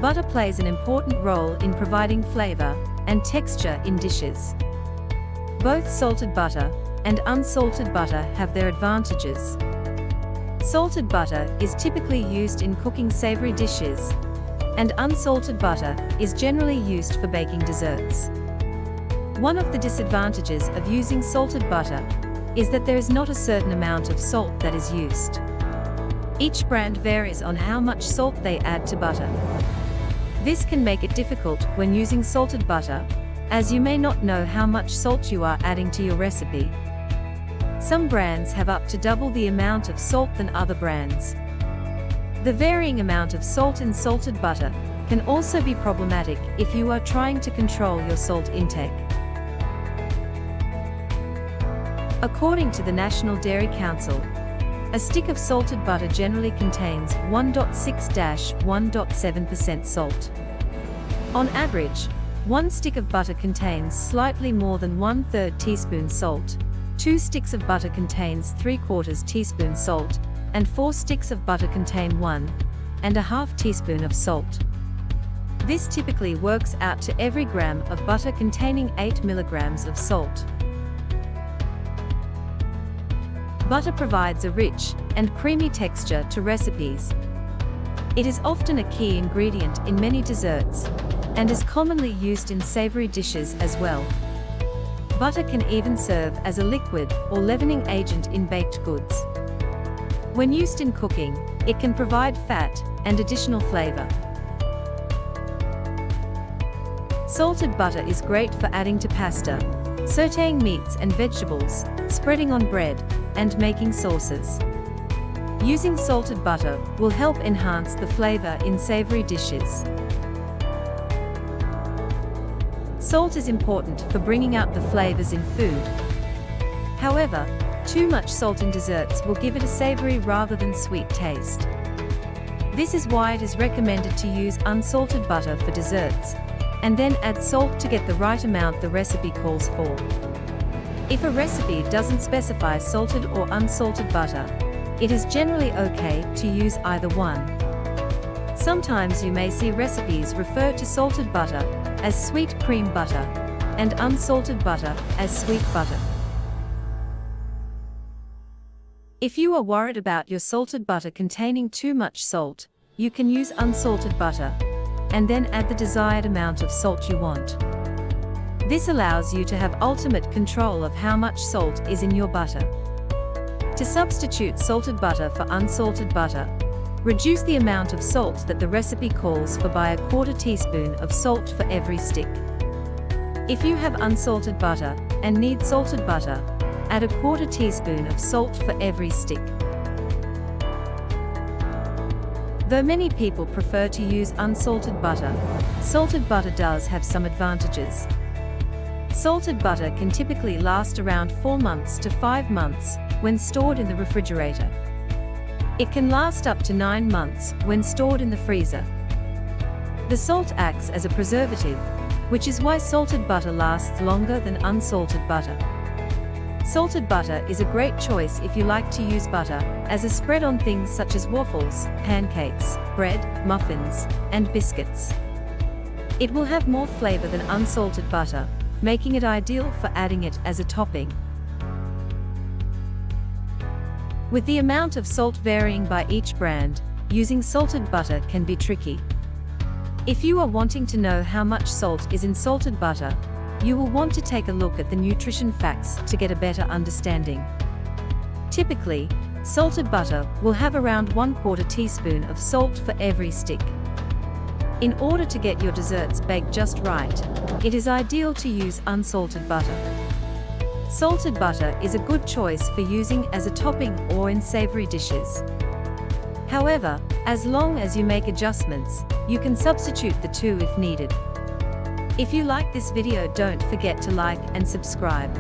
Butter plays an important role in providing flavor and texture in dishes. Both salted butter and unsalted butter have their advantages. Salted butter is typically used in cooking savory dishes, and unsalted butter is generally used for baking desserts. One of the disadvantages of using salted butter is that there is not a certain amount of salt that is used. Each brand varies on how much salt they add to butter. This can make it difficult when using salted butter, as you may not know how much salt you are adding to your recipe. Some brands have up to double the amount of salt than other brands. The varying amount of salt in salted butter can also be problematic if you are trying to control your salt intake. According to the National Dairy Council, a stick of salted butter generally contains 1.6-1.7% salt. On average, one stick of butter contains slightly more than 1/3 teaspoon salt, 2 sticks of butter contains 3/4 teaspoon salt, and 4 sticks of butter contain 1.5 teaspoon of salt. This typically works out to every gram of butter containing 8 milligrams of salt. Butter provides a rich and creamy texture to recipes. It is often a key ingredient in many desserts, and is commonly used in savory dishes as well. Butter can even serve as a liquid or leavening agent in baked goods. When used in cooking, it can provide fat and additional flavor. Salted butter is great for adding to pasta, sautéing meats and vegetables, spreading on bread, and making sauces. Using salted butter will help enhance the flavor in savory dishes. Salt is important for bringing out the flavors in food. However, too much salt in desserts will give it a savory rather than sweet taste. This is why it is recommended to use unsalted butter for desserts, and then add salt to get the right amount the recipe calls for. If a recipe doesn't specify salted or unsalted butter, it is generally okay to use either one. Sometimes you may see recipes refer to salted butter as sweet cream butter, and unsalted butter as sweet butter. If you are worried about your salted butter containing too much salt, you can use unsalted butter, and then add the desired amount of salt you want. This allows you to have ultimate control of how much salt is in your butter. To substitute salted butter for unsalted butter, reduce the amount of salt that the recipe calls for by 1/4 teaspoon of salt for every stick. If you have unsalted butter and need salted butter, add 1/4 teaspoon of salt for every stick. Though many people prefer to use unsalted butter, salted butter does have some advantages. Salted butter can typically last around 4 months to 5 months when stored in the refrigerator. It can last up to 9 months when stored in the freezer. The salt acts as a preservative, which is why salted butter lasts longer than unsalted butter. Salted butter is a great choice if you like to use butter as a spread on things such as waffles, pancakes, bread, muffins, and biscuits. It will have more flavor than unsalted butter, making it ideal for adding it as a topping. With the amount of salt varying by each brand, using salted butter can be tricky. If you are wanting to know how much salt is in salted butter, you will want to take a look at the nutrition facts to get a better understanding. Typically, salted butter will have around 1/4 teaspoon of salt for every stick. In order to get your desserts baked just right, it is ideal to use unsalted butter. Salted butter is a good choice for using as a topping or in savory dishes. However, as long as you make adjustments, you can substitute the two if needed. If you like this video, don't forget to like and subscribe.